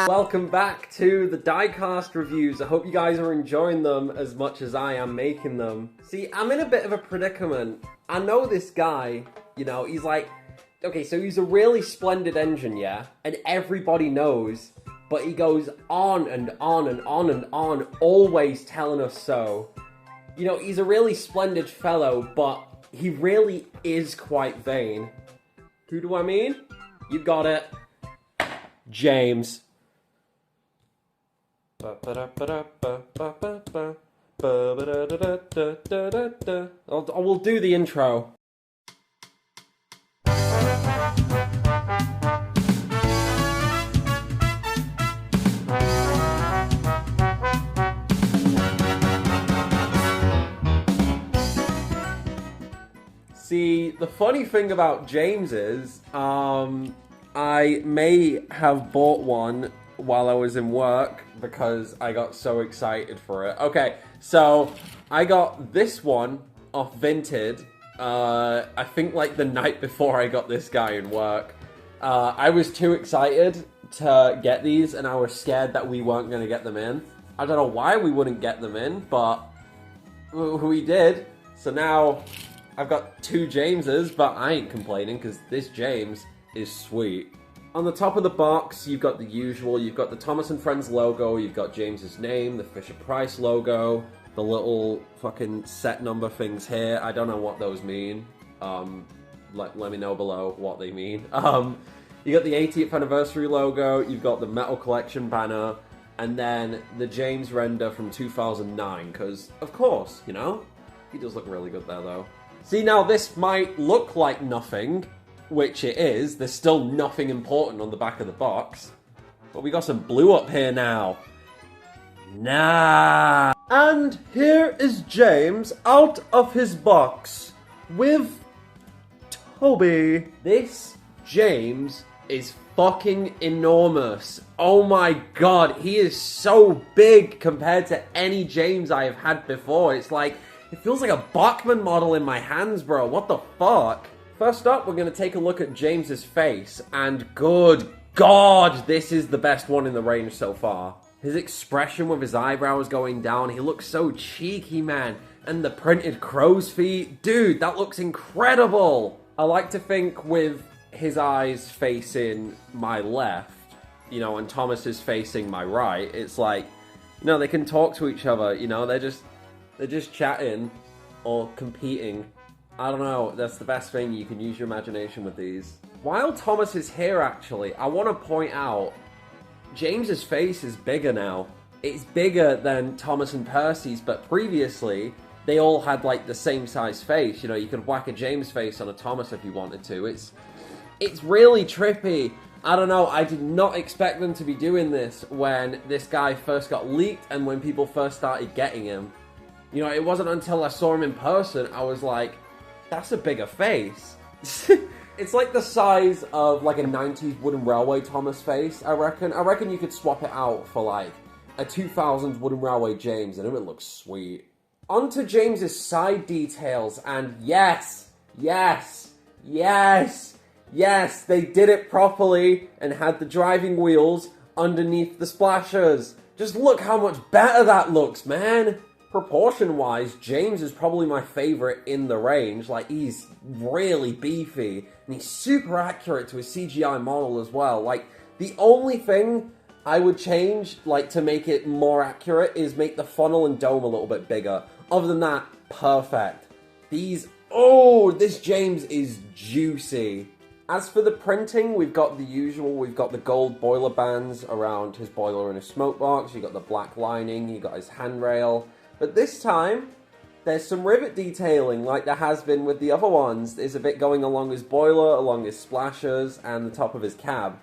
Welcome back to the diecast reviews. I hope you guys are enjoying them as much as I am making them. See, I'm in a bit of a predicament. I know this guy, you know, he's like, okay, so he's a really splendid engine, yeah? And everybody knows, but he goes on and on and on and on, always telling us so. You know, he's a really splendid fellow, but he really is quite vain. Who do I mean? You got it. James. I will do the intro. See, the funny thing about James is, I may have bought one while I was in work because I got so excited for it. Okay, so I got this one off Vinted, I think like the night before I got this guy in work. I was too excited to get these and I was scared that we weren't going to get them in. I don't know why we wouldn't get them in, but we did. So now I've got two Jameses, but I ain't complaining because this James is sweet. On the top of the box, you've got the usual. You've got the Thomas & Friends logo, you've got James's name, the Fisher-Price logo, the little fucking set number things here. I don't know what those mean. Let me know below what they mean. You got the 80th anniversary logo, you've got the Metal Collection banner, and then the James render from 2009, because, of course, you know? He does look really good there, though. See, now this might look like nothing, which it is. There's still nothing important on the back of the box. But we got some blue up here now. Nah. And here is James out of his box with Toby. This James is fucking enormous. Oh my god, he is so big compared to any James I have had before. It's like, it feels like a Bachman model in my hands, bro. What the fuck? First up, we're going to take a look at James's face, and good god, this is the best one in the range so far. His expression with his eyebrows going down, he looks so cheeky, man. And the printed crow's feet, dude, that looks incredible. I like to think with his eyes facing my left, you know, and Thomas is facing my right, it's like, you know, they can talk to each other, you know, they're just chatting or competing. I don't know, that's the best thing, you can use your imagination with these. While Thomas is here, actually, I want to point out, James's face is bigger now. It's bigger than Thomas and Percy's, but previously, they all had, like, the same size face. You know, you could whack a James face on a Thomas if you wanted to. It's really trippy. I don't know, I did not expect them to be doing this when this guy first got leaked and when people first started getting him. You know, it wasn't until I saw him in person, I was like, that's a bigger face. It's like the size of like a 90s Wooden Railway Thomas face, I reckon. I reckon you could swap it out for like a 2000s Wooden Railway James and it would look sweet. On to James's side details, and yes, they did it properly and had the driving wheels underneath the splashers. Just look how much better that looks, man. Proportion-wise, James is probably my favorite in the range. Like, he's really beefy, and he's super accurate to his CGI model as well. Like, the only thing I would change, like, to make it more accurate is make the funnel and dome a little bit bigger. Other than that, perfect. These, oh, this James is juicy. As for the printing, we've got the usual. We've got the gold boiler bands around his boiler and his smoke box. You've got the black lining, you got his handrail. But this time, there's some rivet detailing like there has been with the other ones. There's a bit going along his boiler, along his splashers, and the top of his cab.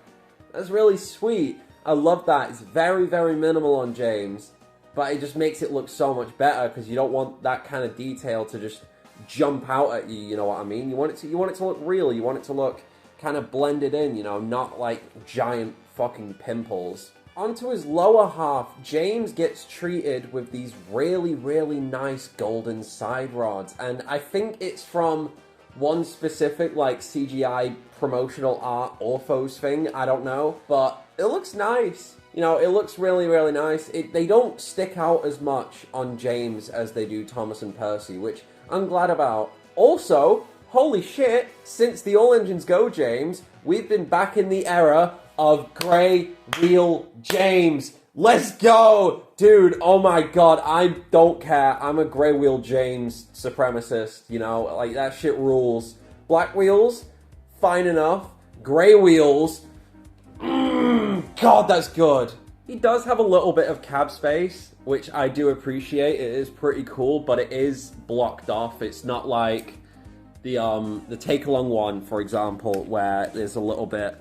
That's really sweet. I love that. It's very, very minimal on James, but it just makes it look so much better because you don't want that kind of detail to just jump out at you, you know what I mean? You want it to look real. You want it to look kind of blended in, you know, not like giant fucking pimples. Onto his lower half, James gets treated with these really, really nice golden side rods. And I think it's from one specific, like, CGI promotional art orthos thing. I don't know. But it looks nice. You know, it looks really, really nice. They don't stick out as much on James as they do Thomas and Percy, which I'm glad about. Also, holy shit, since the All Engines Go James, we've been back in the era of Grey Wheel James. Let's go! Dude, oh my god, I don't care. I'm a Grey Wheel James supremacist, you know? Like, that shit rules. Black wheels, fine enough. Grey wheels, God, that's good. He does have a little bit of cab space, which I do appreciate. It is pretty cool, but it is blocked off. It's not like the take-along one, for example, where there's a little bit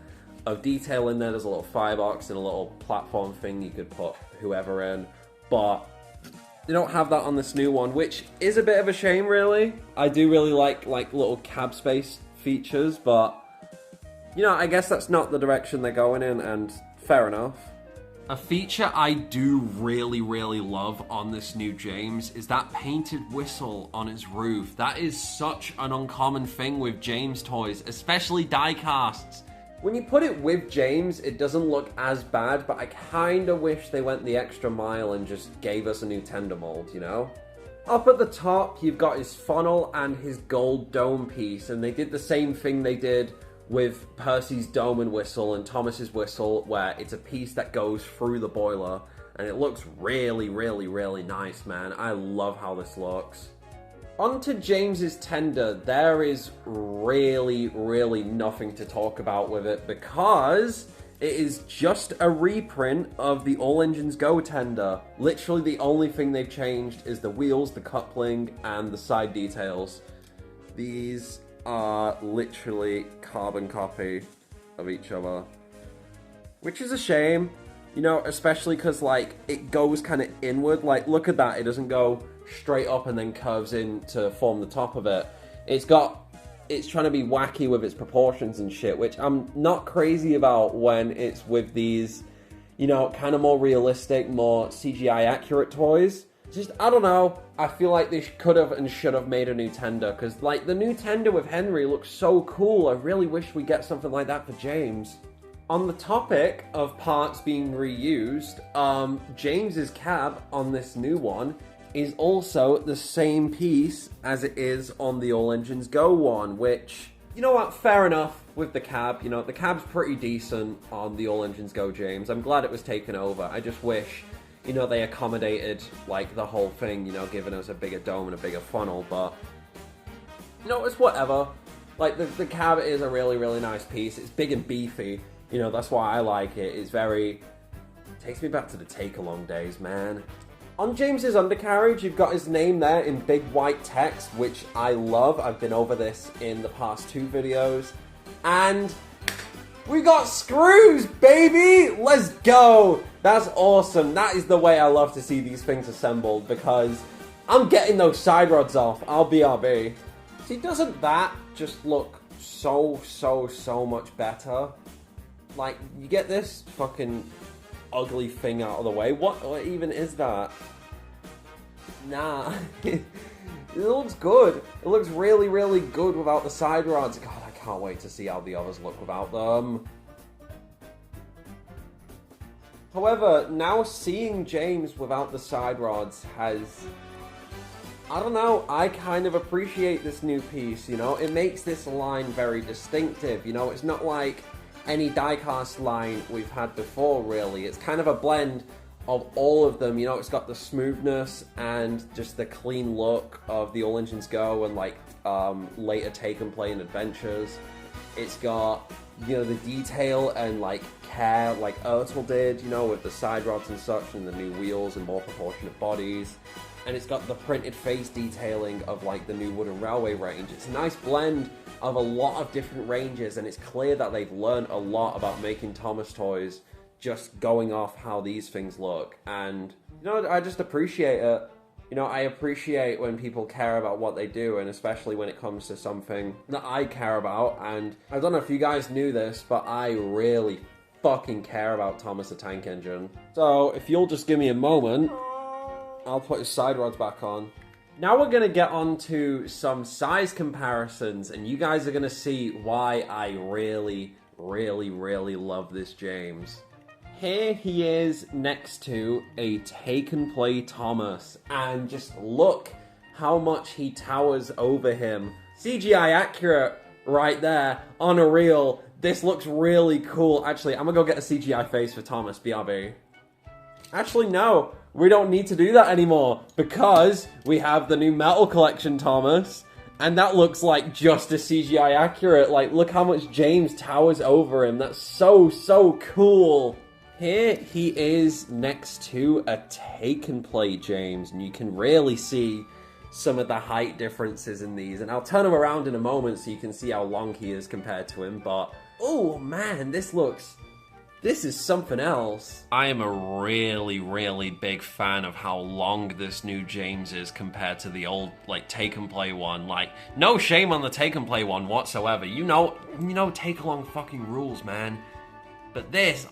of detail in there. There's a little firebox and a little platform thing you could put whoever in. But they don't have that on this new one, which is a bit of a shame, really. I do really like little cab space features, but you know, I guess that's not the direction they're going in, and fair enough. A feature I do really, really love on this new James is that painted whistle on its roof. That is such an uncommon thing with James toys, especially die-casts. When you put it with James, it doesn't look as bad, but I kinda wish they went the extra mile and just gave us a new tender mold, you know? Up at the top, you've got his funnel and his gold dome piece, and they did the same thing they did with Percy's dome and whistle and Thomas's whistle, where it's a piece that goes through the boiler, and it looks really, really, really nice, man. I love how this looks. Onto James's tender, there is really, really nothing to talk about with it, because it is just a reprint of the All Engines Go tender. Literally the only thing they've changed is the wheels, the coupling, and the side details. These are literally carbon copy of each other, which is a shame, you know, especially because like it goes kind of inward. Like, look at that, it doesn't go straight up and then curves in to form the top of it. It's trying to be wacky with its proportions and shit, which I'm not crazy about when it's with these, you know, kind of more realistic, more CGI accurate toys. Just, I don't know, I feel like they could have and should have made a new tender, because, like, the new tender with Henry looks so cool. I really wish we get something like that for James. On the topic of parts being reused, James's cab on this new one is also the same piece as it is on the All Engines Go one, which, you know what, fair enough with the cab. You know, the cab's pretty decent on the All Engines Go James. I'm glad it was taken over. I just wish, you know, they accommodated, like, the whole thing, you know, giving us a bigger dome and a bigger funnel, but, you know, it's whatever. Like, the cab is a really, really nice piece. It's big and beefy, you know, that's why I like it. It's very, takes me back to the take-along days, man. On James's undercarriage, you've got his name there in big white text, which I love. I've been over this in the past 2 videos. And we got screws, baby! Let's go! That's awesome. That is the way I love to see these things assembled, because I'm getting those side rods off. I'll BRB. See, doesn't that just look so much better? Like, you get this fucking ugly thing out of the way. What even is that? Nah. It looks good. It looks really, really good without the side rods. God, I can't wait to see how the others look without them. However, now seeing James without the side rods has, I don't know, I kind of appreciate this new piece, you know? It makes this line very distinctive, you know? It's not like any diecast line we've had before, really. It's kind of a blend of all of them, you know? It's got the smoothness and just the clean look of the All Engines Go and, like, later Take and Play and Adventures. It's got, you know, the detail and, like, care like Ertl did, you know, with the side rods and such, and the new wheels and more proportionate bodies. And it's got the printed face detailing of, like, the new Wooden Railway range. It's a nice blend of a lot of different ranges, and it's clear that they've learned a lot about making Thomas toys just going off how these things look. And, you know, I just appreciate it. You know, I appreciate when people care about what they do, and especially when it comes to something that I care about. And I don't know if you guys knew this, but I really fucking care about Thomas the Tank Engine. So, if you'll just give me a moment, I'll put his side rods back on. Now we're going to get on to some size comparisons, and you guys are going to see why I really love this James. Here he is next to a Take and Play Thomas, and just look how much he towers over him. CGI accurate right there on a reel. This looks really cool. Actually, I'm gonna go get a CGI face for Thomas, BRB. Actually, no, we don't need to do that anymore because we have the new Metal Collection Thomas, and that looks like just a CGI accurate. Like, look how much James towers over him. That's so cool. Here he is next to a Take and Play James, and you can really see some of the height differences in these. And I'll turn him around in a moment so you can see how long he is compared to him, but oh man, this is something else. I am a really big fan of how long this new James is compared to the old, like, Take and Play one. Like, no shame on the Take and Play one whatsoever. You know, take along fucking rules, man. But this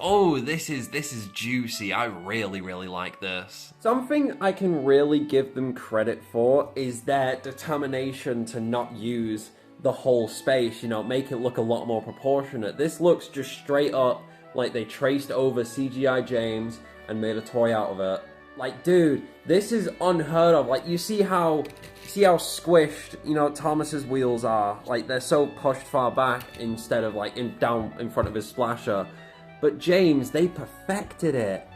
is juicy. I really like this. Something I can really give them credit for is their determination to not use the whole space, you know, make it look a lot more proportionate. This looks just straight up like they traced over CGI James and made a toy out of it. Like, dude, this is unheard of. Like, you see how squished, you know, Thomas's wheels are. Like, they're so pushed far back instead of, like, down in front of his splasher. But James, they perfected it.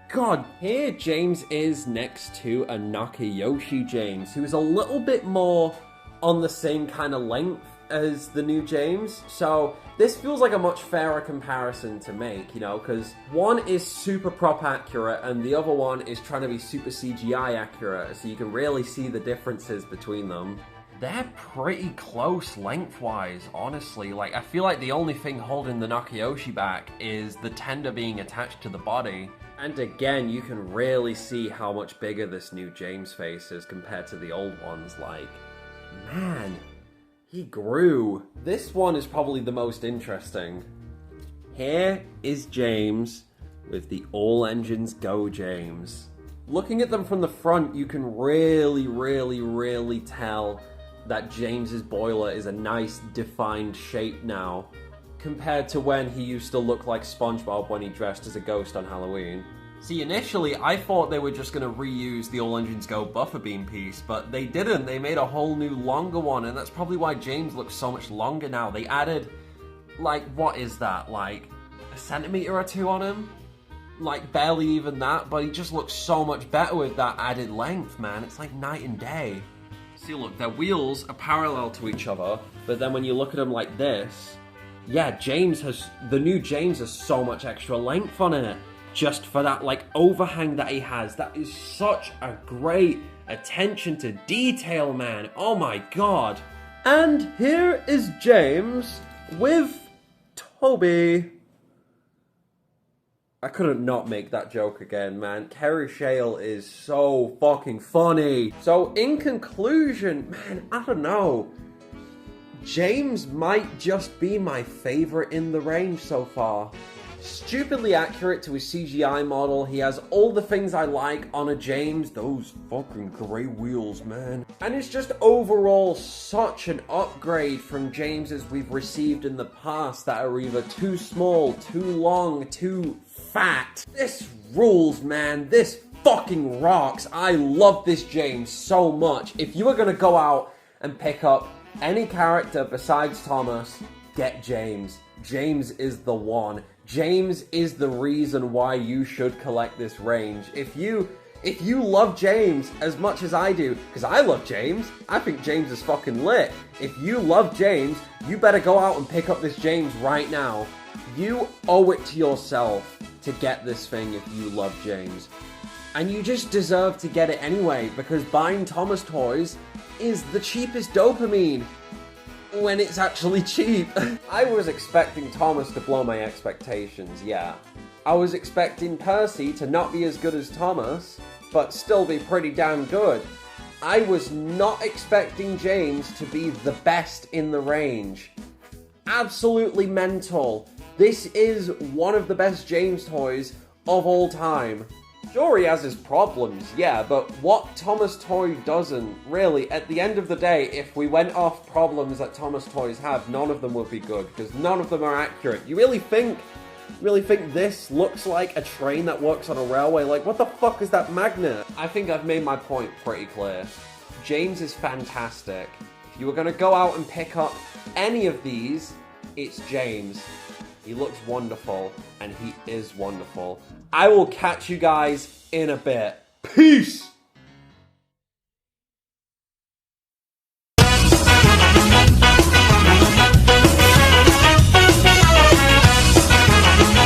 God, here James is next to a Nakayoshi James, who is a little bit more on the same kind of length as the new James. So this feels like a much fairer comparison to make, you know, because one is super prop accurate and the other one is trying to be super CGI accurate, so you can really see the differences between them. They're pretty close lengthwise, honestly. Like, I feel like the only thing holding the Nakayoshi back is the tender being attached to the body. And again, you can really see how much bigger this new James face is compared to the old ones. Like, man, he grew. This one is probably the most interesting. Here is James with the All Engines Go James. Looking at them from the front, you can really tell that James's boiler is a nice defined shape now, compared to when he used to look like SpongeBob when he dressed as a ghost on Halloween. See, initially I thought they were just going to reuse the All Engines Go buffer beam piece, but they didn't. They made a whole new longer one, and that's probably why James looks so much longer now. They added, like, what is that, like a centimeter or two on him? Like, barely even that, but he just looks so much better with that added length, man. It's like night and day. See, look, their wheels are parallel to each other, but then when you look at them like this, yeah, the new James has so much extra length on it, just for that, like, overhang that he has. That is such a great attention to detail, man. Oh my god. And here is James with Toby. I couldn't not make that joke again, man. Kerry Shale is so fucking funny. So, in conclusion, man, I don't know. James might just be my favorite in the range so far. Stupidly accurate to his CGI model. He has all the things I like on a James. Those fucking grey wheels, man. And it's just overall such an upgrade from Jameses we've received in the past that are either too small, too long, too fat. This rules, man. This fucking rocks. I love this James so much. If you are going to go out and pick up any character besides Thomas, get James. James is the one. James is the reason why you should collect this range. If you love James as much as I do, because I love James, I think James is fucking lit. If you love James, you better go out and pick up this James right now. You owe it to yourself to get this thing if you love James. And you just deserve to get it anyway, because buying Thomas toys is the cheapest dopamine. When it's actually cheap. I was expecting Thomas to blow my expectations, yeah. I was expecting Percy to not be as good as Thomas, but still be pretty damn good. I was not expecting James to be the best in the range. Absolutely mental. This is one of the best James toys of all time. Sure, he has his problems, yeah, but what Thomas Toy doesn't, really, at the end of the day, if we went off problems that Thomas Toys have, none of them would be good, because none of them are accurate. You really think this looks like a train that works on a railway? Like, what the fuck is that magnet? I think I've made my point pretty clear. James is fantastic. If you were gonna go out and pick up any of these, it's James. He looks wonderful, and he is wonderful. I will catch you guys in a bit. Peace!